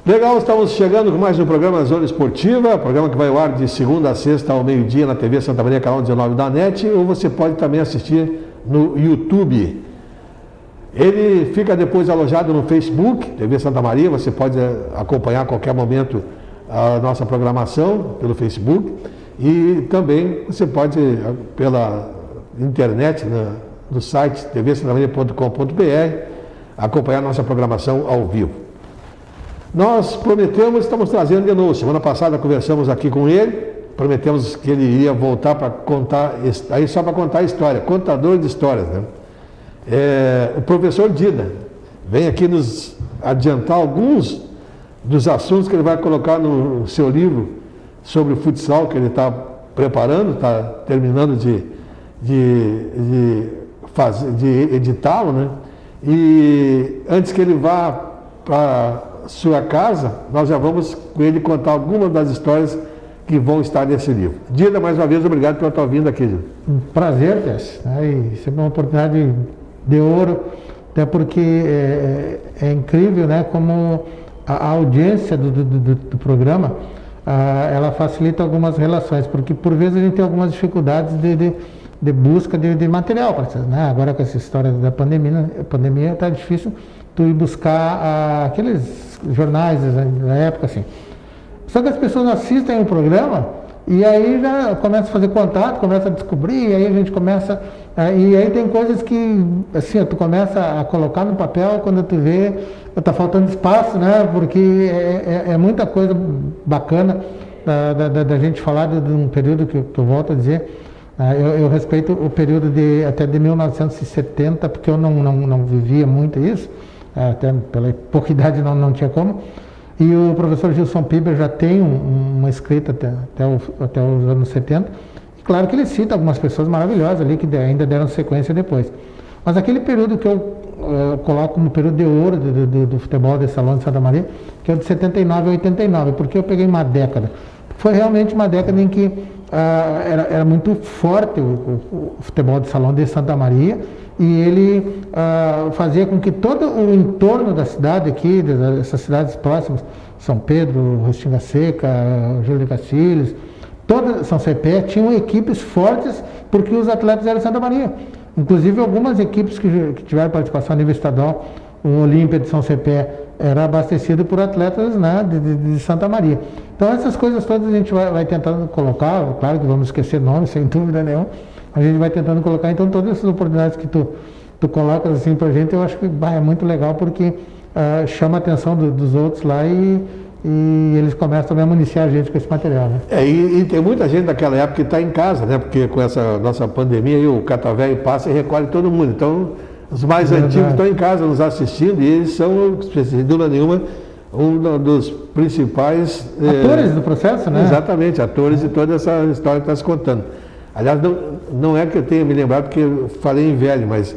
Legal, estamos chegando com mais um programa Zona Esportiva, programa que vai ao ar de segunda a sexta ao meio-dia na TV Santa Maria, canal 19 da NET, ou você pode também assistir no YouTube. Ele fica depois alojado no Facebook, TV Santa Maria, você pode acompanhar a qualquer momento a nossa programação pelo Facebook e também você pode, pela internet, no site tvsantamaria.com.br, acompanhar a nossa programação ao vivo. Nós prometemos, estamos trazendo de novo. Semana passada conversamos aqui com ele, prometemos que ele iria voltar para contar, aí só para contar a história, contador de histórias, né? O professor Dida vem aqui nos adiantar alguns dos assuntos que ele vai colocar no seu livro sobre o futsal que ele está preparando, está terminando de editá-lo, né? E antes que ele vá para sua casa, nós já vamos com ele contar algumas das histórias que vão estar nesse livro. Dida, mais uma vez, obrigado pela tua vinda aqui, Dida. Um prazer, Tess. E sempre uma oportunidade de ouro, até porque é incrível, né, como a audiência do programa, ela facilita algumas relações, porque por vezes a gente tem algumas dificuldades de busca de material, né? Agora com essa história da pandemia está difícil tu ir buscar aqueles jornais da época, assim. Só que as pessoas assistem o programa e aí já começa a fazer contato, começa a descobrir, e aí a gente começa... E aí tem coisas que, assim, tu começa a colocar no papel quando tu vê, tá faltando espaço, né? Porque é muita coisa bacana da gente falar de um período que eu volto a dizer. Eu respeito o período até de 1970, porque eu não vivia muito isso, até pela pouca idade não tinha como. E o professor Gilson Piber já tem uma escrita até os anos 70. E claro que ele cita algumas pessoas maravilhosas ali que ainda deram sequência depois. Mas aquele período que eu coloco como período de ouro do futebol de salão de Santa Maria, que é de 79 a 89, porque eu peguei uma década. Foi realmente uma década em que era muito forte o futebol de salão de Santa Maria, e ele fazia com que todo o entorno da cidade aqui, dessas cidades próximas, São Pedro, Restinga Seca, Júlio de Castilhos, toda São Cepé, tinham equipes fortes porque os atletas eram de Santa Maria. Inclusive algumas equipes que tiveram participação a nível estadual, o Olímpia de São Cepé era abastecido por atletas, né, de Santa Maria. Então essas coisas todas a gente vai tentando colocar, claro que vamos esquecer nomes, sem dúvida nenhuma, a gente vai tentando colocar, então todas essas oportunidades que tu colocas assim pra gente, eu acho que é muito legal, porque chama a atenção dos outros lá e eles começam também a municiar a gente com esse material, né? E tem muita gente daquela época que está em casa, né? Porque com essa nossa pandemia aí, o catavéio passa e recolhe todo mundo. Então, os mais antigos estão em casa nos assistindo e eles são, sem dúvida nenhuma, um dos principais... atores do processo, né? Exatamente, atores de toda essa história que está se contando. Aliás, não é que eu tenha me lembrado, porque eu falei em velho, mas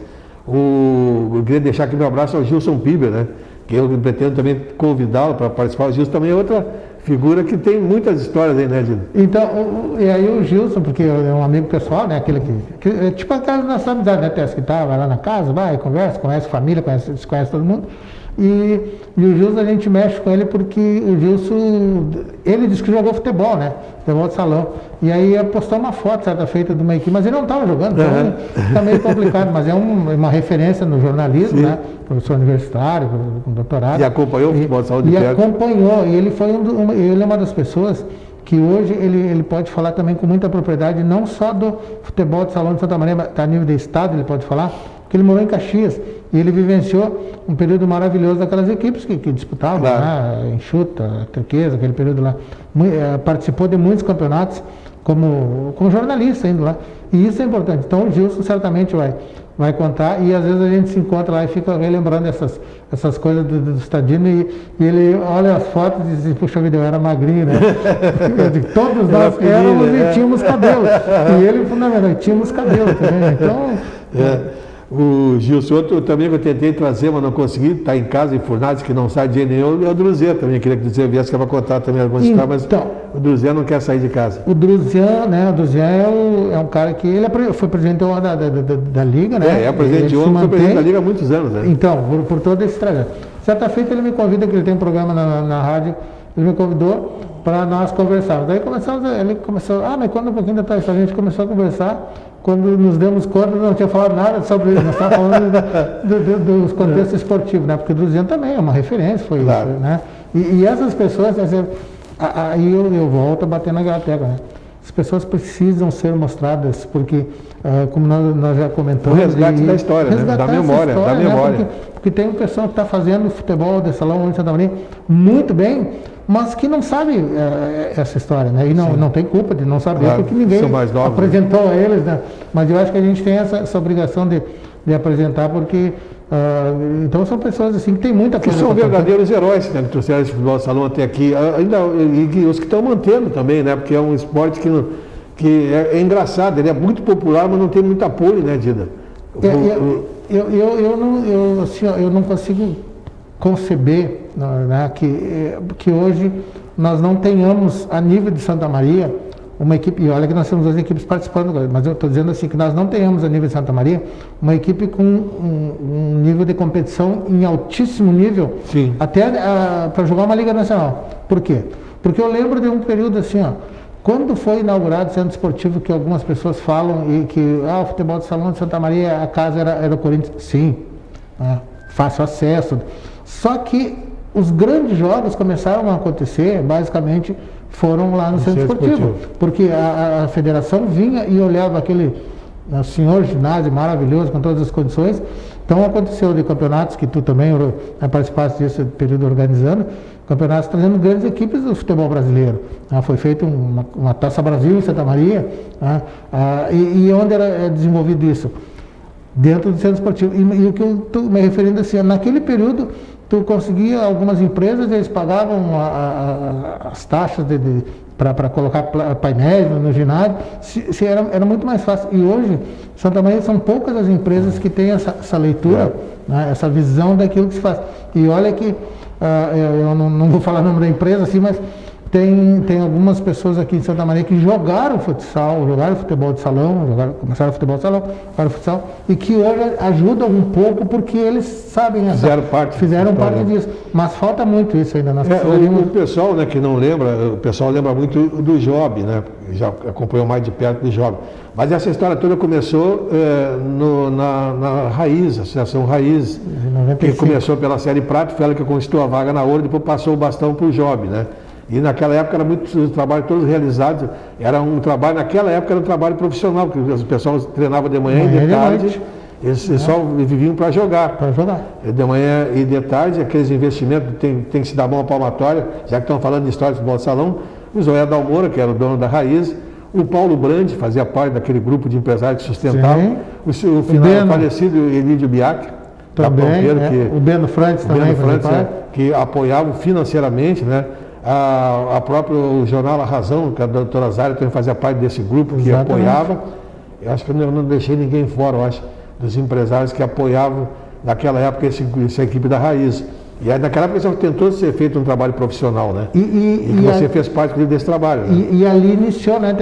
eu queria deixar aqui meu abraço ao Gilson Piber, né? Que eu pretendo também convidá-lo para participar. O Gilson também é outra figura que tem muitas histórias aí, né, Dino? Então, e aí o Gilson, porque é um amigo pessoal, né? Aquele que tipo aquela nossa amizade, né, Tess, que vai lá na casa, vai, conversa, conhece família, conhece todo mundo. E o Gilson, a gente mexe com ele porque o Gilson, ele disse que jogou futebol, né? Futebol de salão. E aí postou uma foto, certa feita, de uma equipe, mas ele não estava jogando, então está meio complicado, mas é uma referência no jornalismo, sim, né? Professor universitário, com doutorado. E acompanhou o futebol de salão de perto. E acompanhou, e ele foi ele é uma das pessoas que hoje ele pode falar também com muita propriedade, não só do futebol de salão de Santa Maria, mas a nível de estado ele pode falar, porque ele morou em Caxias e ele vivenciou um período maravilhoso daquelas equipes que disputavam, claro, né? Enxuta, Turquesa, aquele período lá. Participou de muitos campeonatos como jornalista indo lá. E isso é importante. Então o Gilson certamente vai contar, e às vezes a gente se encontra lá e fica relembrando essas coisas do Stadino, e ele olha as fotos e diz, puxa vida, eu era magrinho, né? Todos nós éramos e tínhamos cabelo. E ele, fundamentalmente, tínhamos cabelo também. Então... O Gilson, outro também que eu tentei trazer, mas não consegui, está em casa, em Furnados, que não sai de jeito nenhum, é o Druzian também. Queria que o Druzian viesse para contar também algumas histórias, mas o Druzian não quer sair de casa. O Druzian, né? O Druzian é um cara que ele foi presidente da Liga, né? É presidente de honra, foi presidente da Liga há muitos anos, né? Então, por todo esse trajeto. Certa feita ele me convida, que ele tem um programa na rádio, ele me convidou para nós conversarmos. Daí ele começou, mas quando um pouquinho detalhes, a gente começou a conversar, quando nos demos conta, não tinha falado nada sobre isso, nós estávamos falando dos contextos esportivos, né? Porque o Druziano também é uma referência, foi claro. Isso, né? E essas pessoas, aí eu volto a bater naquela tecla, né? As pessoas precisam ser mostradas, porque, como nós já comentamos... O resgate da história, né? Da memória. Né? Porque tem um pessoal que está fazendo futebol de salão em Santa Maria muito bem, mas que não sabe essa história, né? E não tem culpa de não saber, porque ninguém apresentou a eles, né? Mas eu acho que a gente tem essa obrigação de apresentar, porque... então são pessoas assim que tem muita coisa. Que são verdadeiros heróis, né, que trouxeram esse futebol de salão até aqui. Ainda, e os que estão mantendo também, né? Porque é um esporte que é engraçado, ele é muito popular, mas não tem muito apoio, né, Dida? Eu não consigo conceber, né, que hoje nós não tenhamos, a nível de Santa Maria, uma equipe, e olha que nós temos 2 equipes participando, mas eu estou dizendo assim, que nós não tenhamos a nível de Santa Maria, uma equipe com um nível de competição em altíssimo nível, sim, até para jogar uma Liga Nacional. Por quê? Porque eu lembro de um período assim, quando foi inaugurado o centro esportivo, que algumas pessoas falam, e que o futebol de salão de Santa Maria, a casa era o Corinthians, sim, fácil acesso, só que os grandes jogos começaram a acontecer, basicamente, foram lá no centro esportivo, porque a federação vinha e olhava aquele senhor ginásio maravilhoso, com todas as condições. Então aconteceu de campeonatos, que tu também participaste desse período organizando, campeonatos trazendo grandes equipes do futebol brasileiro. Foi feita uma Taça Brasil em Santa Maria, e onde era desenvolvido isso? Dentro do centro esportivo. E o que eu estou me referindo assim, naquele período, tu conseguia, algumas empresas, eles pagavam as taxas para colocar painéis no ginásio, era muito mais fácil. E hoje, Santa Maria, são poucas as empresas que têm essa leitura, né, essa visão daquilo que se faz. E olha que, eu não vou falar o nome da empresa, assim, mas tem algumas pessoas aqui em Santa Maria que jogaram futsal, jogaram futebol de salão, começaram futebol de salão, jogaram futsal, e que hoje ajudam um pouco porque eles sabem, fizeram parte disso. Mas falta muito isso ainda. O pessoal, né, que não lembra, o pessoal lembra muito do Job, né? Já acompanhou mais de perto do Job. Mas essa história toda começou na Raiz, a Associação Raiz, que começou pela Série Prata, foi ela que conquistou a vaga na Ouro, depois passou o bastão para o Job, né? E naquela época era muito trabalho, todos realizados, era um trabalho profissional, porque o pessoal treinava de manhã e de tarde, eles só viviam para jogar. De manhã e de tarde, aqueles investimentos tem que se dar mão à palmatória, já que estão falando de história de futebol de salão, o Zoé Dalmoura, que era o dono da Raiz, o Paulo Brandi fazia parte daquele grupo de empresários que sustentavam, o falecido Elídio Biac, também, o Beno Frantes também, que apoiavam financeiramente, né? A próprio jornal A Razão, que a doutora Zária também fazia parte desse grupo que apoiava. Eu acho que eu não deixei ninguém fora, eu acho, dos empresários que apoiavam naquela época essa equipe da Raiz. E aí naquela época tentou ser feito um trabalho profissional, né? E você fez parte desse trabalho. Né? E ali iniciou, né?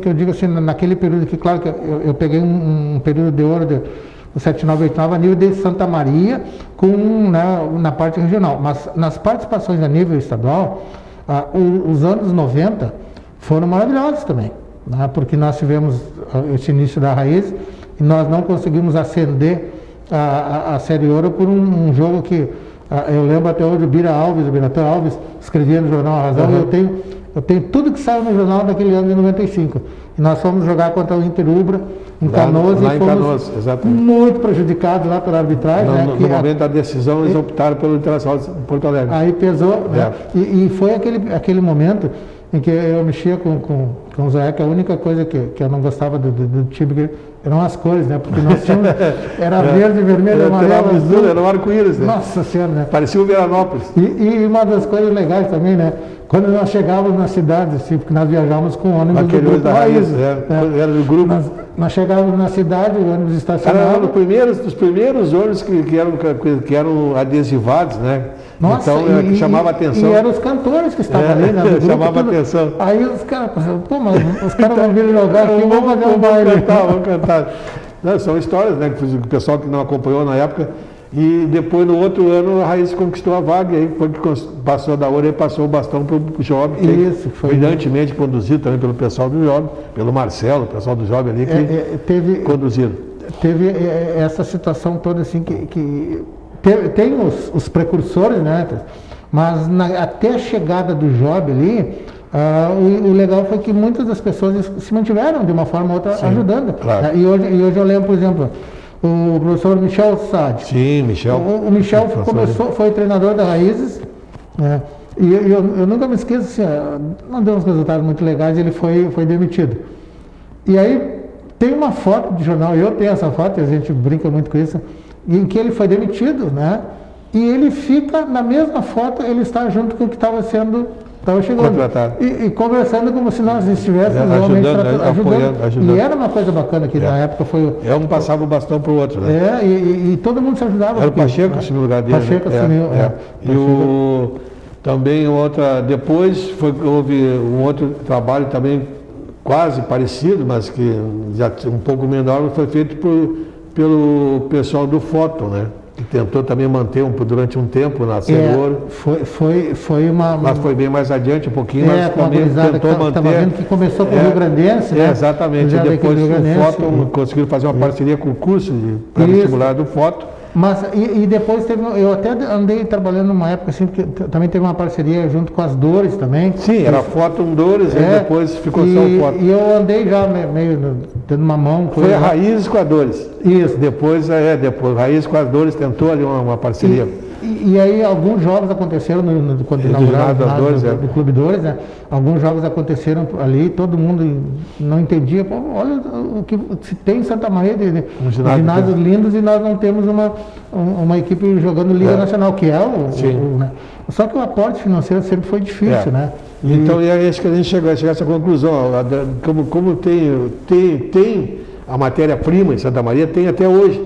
Que eu digo assim, naquele período que, claro, que eu peguei um período de ouro do 7989 a nível de Santa Maria, na parte regional. Mas nas participações a nível estadual, os anos 90 foram maravilhosos também, né? Porque nós tivemos esse início da Raiz e nós não conseguimos ascender a Série Ouro por um jogo que eu lembro até hoje, o Biratã Alves escrevia no jornal A Razão, e eu tenho tudo que saiu no jornal daquele ano de 95. E nós fomos jogar contra o Inter Ubra, em Canoas, e fomos muito prejudicados lá pela arbitragem. No momento da decisão, eles optaram pelo Internacional de Porto Alegre. Aí pesou, né? E foi aquele momento em que eu mexia com o Zé, que a única coisa que eu não gostava do time eram as cores, né? Porque nós tínhamos, era verde, vermelho, amarelo, azul. Era um arco-íris, né? Nossa Senhora, né? Parecia o Veranópolis. E uma das coisas legais também, né? Quando nós chegávamos na cidade, assim, porque nós viajávamos com o ônibus do grupo Raiz. Era do grupo. Nós chegávamos na cidade, o ônibus estacionava. Era dos primeiros ônibus que eram adesivados, né? Nossa, então, chamava atenção. E eram os cantores que estavam ali, né? Grupo, chamava atenção. Aí os caras pensavam, mas os caras vão vir jogar aqui, vamos fazer um baile. Vamos cantar. Não, são histórias, né? Que o pessoal que não acompanhou na época, E depois, no outro ano, a Raiz conquistou a vaga, e aí foi que passou da Ouro e passou o bastão para o Job, que Isso, foi brilhantemente conduzido também pelo pessoal do Job, pelo Marcelo, o pessoal do Job ali, que conduziram. Teve essa situação toda assim que tem os precursores, né? Mas até a chegada do Job ali, o legal foi que muitas das pessoas se mantiveram de uma forma ou outra ajudando. Claro. E hoje eu lembro, por exemplo, o professor Michel Sade. Sim, Michel. O Michel foi treinador da Raízes, né? E eu nunca me esqueço, assim, não deu uns resultados muito legais, ele foi demitido. E aí tem uma foto de jornal, eu tenho essa foto, a gente brinca muito com isso, em que ele foi demitido, né? E ele fica, na mesma foto, ele está junto com o que estava chegando. E conversando como se nós estivéssemos realmente ajudando. E era uma coisa bacana que na época foi. Um passava o bastão para o outro, né? E todo mundo se ajudava. Era o Pacheco que assumiu o lugar dele. Pacheco assumiu. E também depois houve um outro trabalho também quase parecido, mas que já um pouco menor, foi feito pelo pessoal do Foto, né? Que tentou também manter durante um tempo na Senhor. Mas foi bem mais adiante um pouquinho, mas também tentou manter. Estava vendo que começou com o Rio Grandense, né? Exatamente. E depois o Foto conseguiu fazer uma parceria com o curso para vestibular do Foto. Mas e depois eu até andei trabalhando numa época assim, que também teve uma parceria junto com as Dores também. Sim, era Foto Dores, e depois ficou só o Foto. E eu andei já meio tendo uma mão. Foi a Raiz com a Dores. Isso. Depois Raiz com as Dores tentou ali uma parceria. E aí alguns jogos aconteceram quando inauguraram do Clube Dores, né? Alguns jogos aconteceram ali, todo mundo não entendia. Pô, olha o que se tem em Santa Maria de ginásios lindos e nós não temos uma equipe jogando Liga Nacional, que é né? Só que o aporte financeiro sempre foi difícil, né? Então, acho que a gente chegou a essa conclusão. Como tem a matéria-prima em Santa Maria, tem até hoje.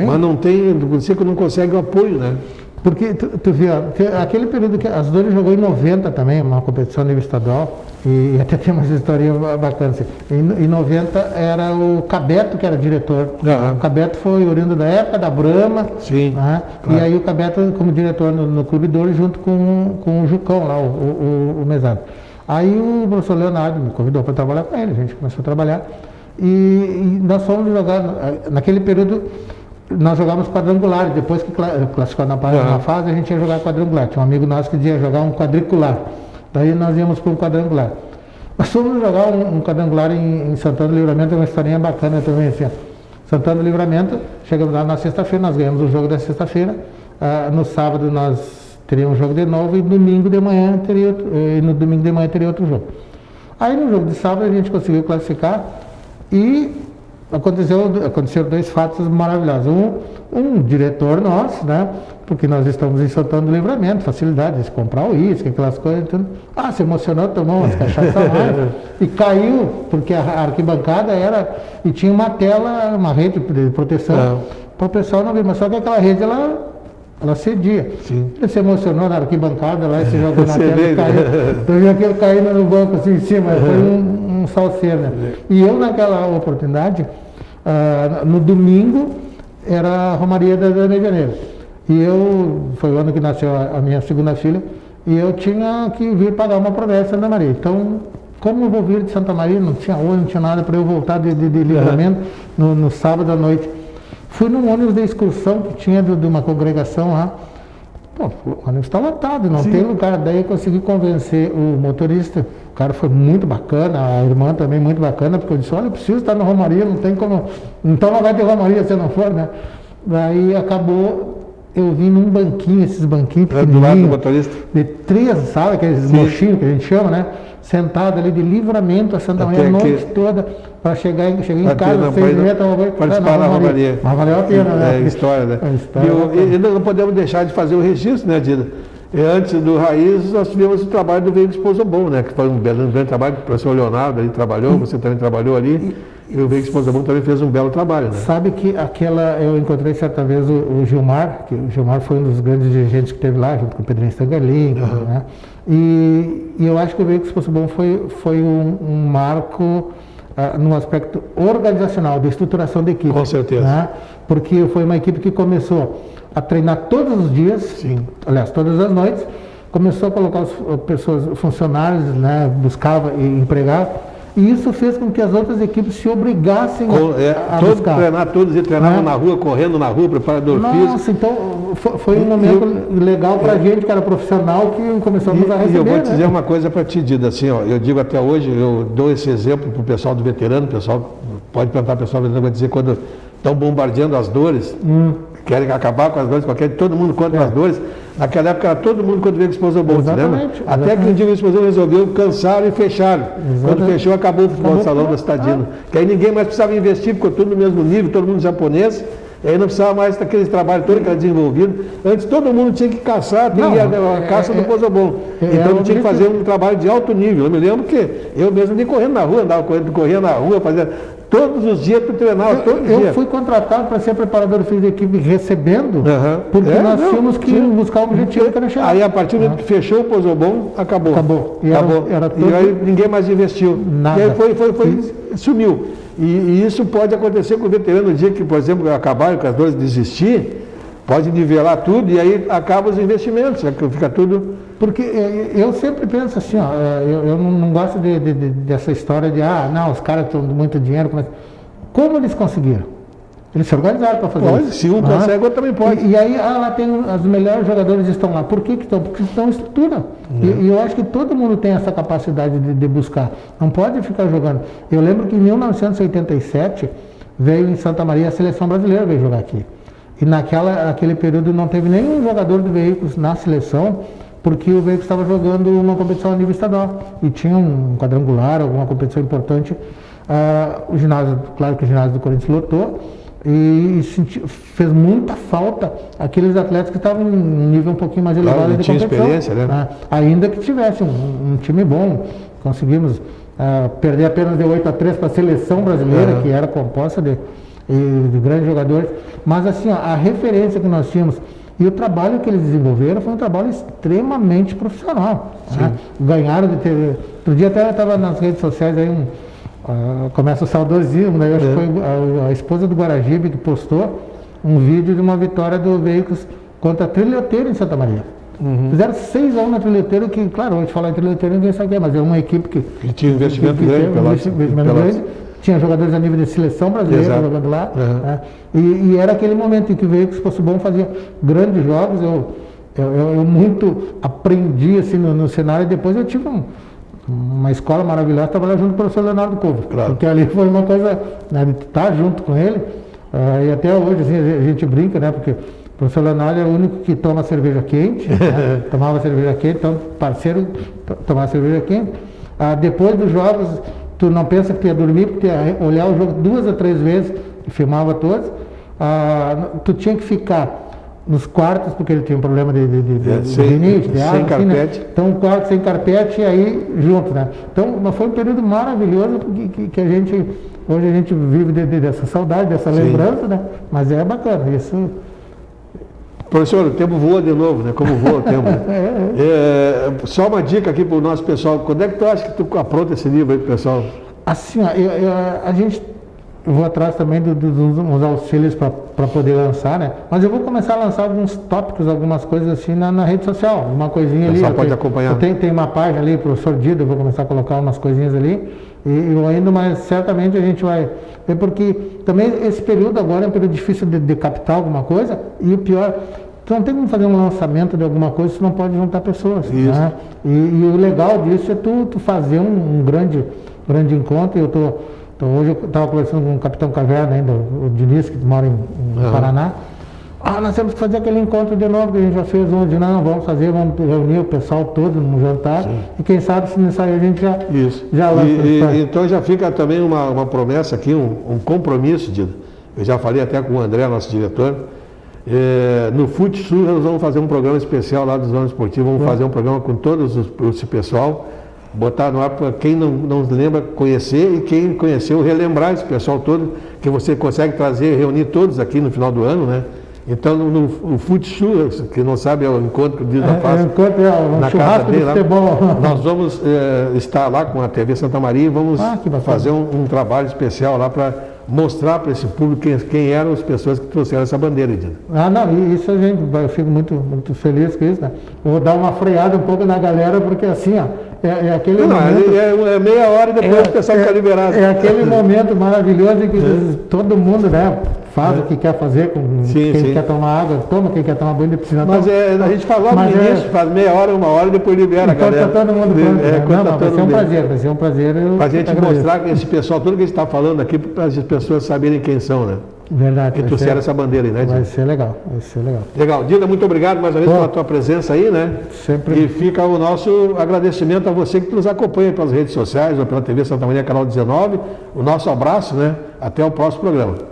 Mas não tem, você que não consegue o apoio, né? Porque tu viu, aquele período que as Dores jogou em 90 também, uma competição nível estadual, e até tem umas historinhas bacanas. Assim. Em 90 era o Cabeto que era diretor. O Cabeto foi oriundo da época da Brahma. Sim. Né? Claro. E aí o Cabeto como diretor no Clube Dores junto com o Jucão lá, o Mesado. Aí o professor Leonardo me convidou para trabalhar com ele, a gente começou a trabalhar. E nós fomos jogar, naquele período, nós jogávamos quadrangular, depois que classificou na fase, a gente ia jogar quadrangular. Tinha um amigo nosso que dizia jogar um quadricular. Daí nós íamos para um quadrangular. Nós fomos jogar um quadrangular em Santana do Livramento, é uma historinha bacana também, assim. Santana do Livramento, chegamos lá na sexta-feira, nós ganhamos o jogo da sexta-feira. No sábado nós teríamos um jogo de novo e no domingo de manhã teria outro jogo. Aí no jogo de sábado a gente conseguiu classificar e aconteceram dois fatos maravilhosos. Um diretor nosso, né? Porque nós estamos em Santana do Livramento, facilidade de comprar o uísque, aquelas coisas, tudo. Se emocionou, tomou umas cachaças mais e caiu, porque a arquibancada e tinha uma tela, uma rede de proteção para o pessoal não ver, mas só que aquela rede ela cedia. Sim. Ele se emocionou na arquibancada lá, se jogou na tela e caiu. Então eu vi aquele caindo no banco assim em cima, foi um salseiro, né? E eu naquela oportunidade, no domingo, era a Romaria da Rio de Janeiro. E foi o ano que nasceu a minha segunda filha, e eu tinha que vir pagar uma promessa em Santa Maria. Então, como eu vou vir de Santa Maria, não tinha ônibus, não tinha nada para eu voltar de Livramento no sábado à noite. Fui num ônibus de excursão que tinha de uma congregação lá. Pô, o ônibus está lotado, não tem lugar. Daí eu consegui convencer o motorista. O cara foi muito bacana, a irmã também muito bacana, porque eu disse, olha, eu preciso estar na Romaria, não tem como. Então não vai ter Romaria se eu não for, né? Daí acabou, eu vim num banquinho, esses banquinhos pequenininhos. Do lado do motorista? De 3 salas, aqueles mochinhos que a gente chama, né? Sentado ali de Livramento a Santa Maria a noite toda, para chegar em casa, 6h30, tomar banho. Participar da Romaria. Mas valeu a pena, né? É história, né? E não podemos deixar de fazer o registro, né, Dida? Antes do Raiz, nós tivemos o trabalho do Veículo Esposa Bom, né? Que foi um grande trabalho, que o professor Leonardo ali trabalhou, você também trabalhou ali, e o Veículo Esposa Bom também fez um belo trabalho, né? Sabe que eu encontrei certa vez o Gilmar, que o Gilmar foi um dos grandes dirigentes que teve lá, junto com o Pedrinho Stangerlin, né? E eu acho que o Veículo Esposa Bom foi um marco no aspecto organizacional, de estruturação da equipe. Com certeza. Né? Porque foi uma equipe que começou a treinar todos os dias, Sim. aliás, todas as noites, começou a colocar as pessoas, funcionários, né, buscava e empregar, e isso fez com que as outras equipes se obrigassem a buscar. Todos treinavam na rua, correndo na rua, preparador físico. Nossa, então foi um momento legal para a gente que era profissional que começamos a receber. E eu vou te dizer uma coisa para ti, Dida, assim, ó, eu digo até hoje, eu dou esse exemplo para o pessoal do veterano, o pessoal pode perguntar, o pessoal do veterano vai dizer quando estão bombardeando as dores, querem acabar com as dores, todo mundo contra as dores. Naquela época era todo mundo contra o veículo explosão bom, lembra? Até que um dia o explosão resolveu, cansaram e fecharam. Quando fechou, acabou o futebol de salão da Citadino. Que aí ninguém mais precisava investir, ficou tudo no mesmo nível, todo mundo japonês. E aí não precisava mais daquele trabalho todo que era desenvolvido. Antes todo mundo tinha que caçar, a caça do Pozobon. Então tinha que fazer um trabalho de alto nível. Eu me lembro que eu mesmo ia correndo na rua, andava correndo na rua, fazendo. Todos os dias tu treinava, todos os dias. Eu fui contratado para ser preparador físico da equipe recebendo, porque nós tínhamos que buscar o objetivo que era chegar. Aí a partir do momento que fechou o Pozobon, acabou. Acabou. E aí ninguém mais investiu. Nada. E aí sumiu. E isso pode acontecer com o veterano no dia que, por exemplo, acabar com as dores desistir, pode nivelar tudo e aí acaba os investimentos, fica tudo... Porque eu sempre penso assim, ó, eu não gosto dessa história de, os caras estão com muito dinheiro, como eles conseguiram? Eles se organizaram para fazer isso. Se um consegue, outro também pode. E aí, lá tem os melhores jogadores estão lá. Por que estão? Porque estão em estrutura. E eu acho que todo mundo tem essa capacidade de buscar. Não pode ficar jogando. Eu lembro que em 1987 veio em Santa Maria a seleção brasileira veio jogar aqui. E naquele período não teve nenhum jogador do Veículos na seleção, porque o Veículos estava jogando uma competição a nível estadual. E tinha um quadrangular, alguma competição importante. O ginásio, claro que o ginásio do Corinthians lotou. E fez muita falta aqueles atletas que estavam em um nível um pouquinho mais elevado de competição. Experiência, né? Ainda que tivesse um time bom, conseguimos perder apenas de 8-3 para a seleção brasileira, que era composta de grandes jogadores. Mas assim, a referência que nós tínhamos e o trabalho que eles desenvolveram foi um trabalho extremamente profissional. Né? Ganharam de ter... Outro dia até estava nas redes sociais aí começa o saudosismo, né? Eu acho que foi a esposa do Guaragibe que postou um vídeo de uma vitória do Veículos contra Trilhoteiro em Santa Maria. Fizeram 6-1 na Trilhoteiro, que, claro, hoje falar em Trilhoteiro ninguém sabe o que é, mas é uma equipe que tinha investimento grande, tinha jogadores a nível de seleção brasileira jogando lá. Né? E era aquele momento em que o Veículos Pozobon fazia grandes jogos. Eu muito aprendi assim, no cenário, e depois eu tive uma escola maravilhosa, trabalhar junto com o professor Leonardo Couve, porque ali foi uma coisa, né, de estar junto com ele, e até hoje assim, a gente brinca, né, porque o professor Leonardo é o único que toma cerveja quente, né, tomava cerveja quente, então parceiro tomava cerveja quente. Depois dos jogos, tu não pensa que tu ia dormir, porque ia olhar o jogo 2 a 3 vezes, e filmava todos, tu tinha que ficar nos quartos, porque ele tinha um problema de rinite, de água, sem carpete. Né? Então, um quarto sem carpete e aí junto, né? Então, mas foi um período maravilhoso que hoje a gente vive dessa saudade, dessa lembrança, né? Mas é bacana, isso... Professor, o tempo voa de novo, né? Como voa o tempo. Só uma dica aqui para o nosso pessoal, quando é que tu acha que tu apronta esse livro aí pro pessoal? Assim, ó, eu vou atrás também dos auxílios para poder lançar, né? Mas eu vou começar a lançar alguns tópicos, algumas coisas assim na rede social, uma coisinha ali. Só pode acompanhar. Tem uma página ali, professor Dido, eu vou começar a colocar umas coisinhas ali. E eu ainda, mas certamente a gente vai ver, porque também esse período agora é um período difícil de captar alguma coisa, e o pior, tu não tem como fazer um lançamento de alguma coisa, tu não pode juntar pessoas. Né? E o legal disso é tu fazer um grande encontro. Hoje eu estava conversando com o Capitão Caverna ainda, o Diniz, que mora em Paraná. Nós temos que fazer aquele encontro de novo que a gente já fez onde vamos reunir o pessoal todo num jantar. Sim. E quem sabe se nisso aí a gente já lança. Então já fica também uma promessa aqui, um compromisso, Dida. Eu já falei até com o André, nosso diretor. No FUTSUL nós vamos fazer um programa especial lá do Zona Esportiva, vamos fazer um programa com todos esse pessoal. Botar no ar para quem não lembra conhecer, e quem conheceu relembrar esse pessoal todo, que você consegue reunir todos aqui no final do ano, né? Então, no Futschu, que não sabe, é o encontro que o Dias faz um na casa churrasco dele, de futebol. nós vamos estar lá com a TV Santa Maria e vamos fazer um trabalho especial lá para mostrar para esse público quem eram as pessoas que trouxeram essa bandeira, Dias. Não, isso eu fico muito feliz com isso, né? Vou dar uma freada um pouco na galera, porque assim, ó, é aquele momento... É meia hora e depois o pessoal fica liberado. É aquele momento maravilhoso em que todo mundo, né, faz o que quer fazer, quem quer tomar água, toma, quem quer tomar banho de piscina. Mas a gente falou no início, faz meia hora, uma hora e depois libera a galera. Tá todo mundo pronto. Vai ser um prazer. Para a gente mostrar que esse pessoal, tudo que a gente está falando aqui, para as pessoas saberem quem são, né? Verdade. Que trouxeram essa bandeira aí, né, Dias? Vai ser legal. Legal. Dida, muito obrigado mais uma vez pela tua presença aí, né? Sempre. E fica o nosso agradecimento a você que nos acompanha pelas redes sociais ou pela TV Santa Maria, canal 19. O nosso abraço, né? Até o próximo programa.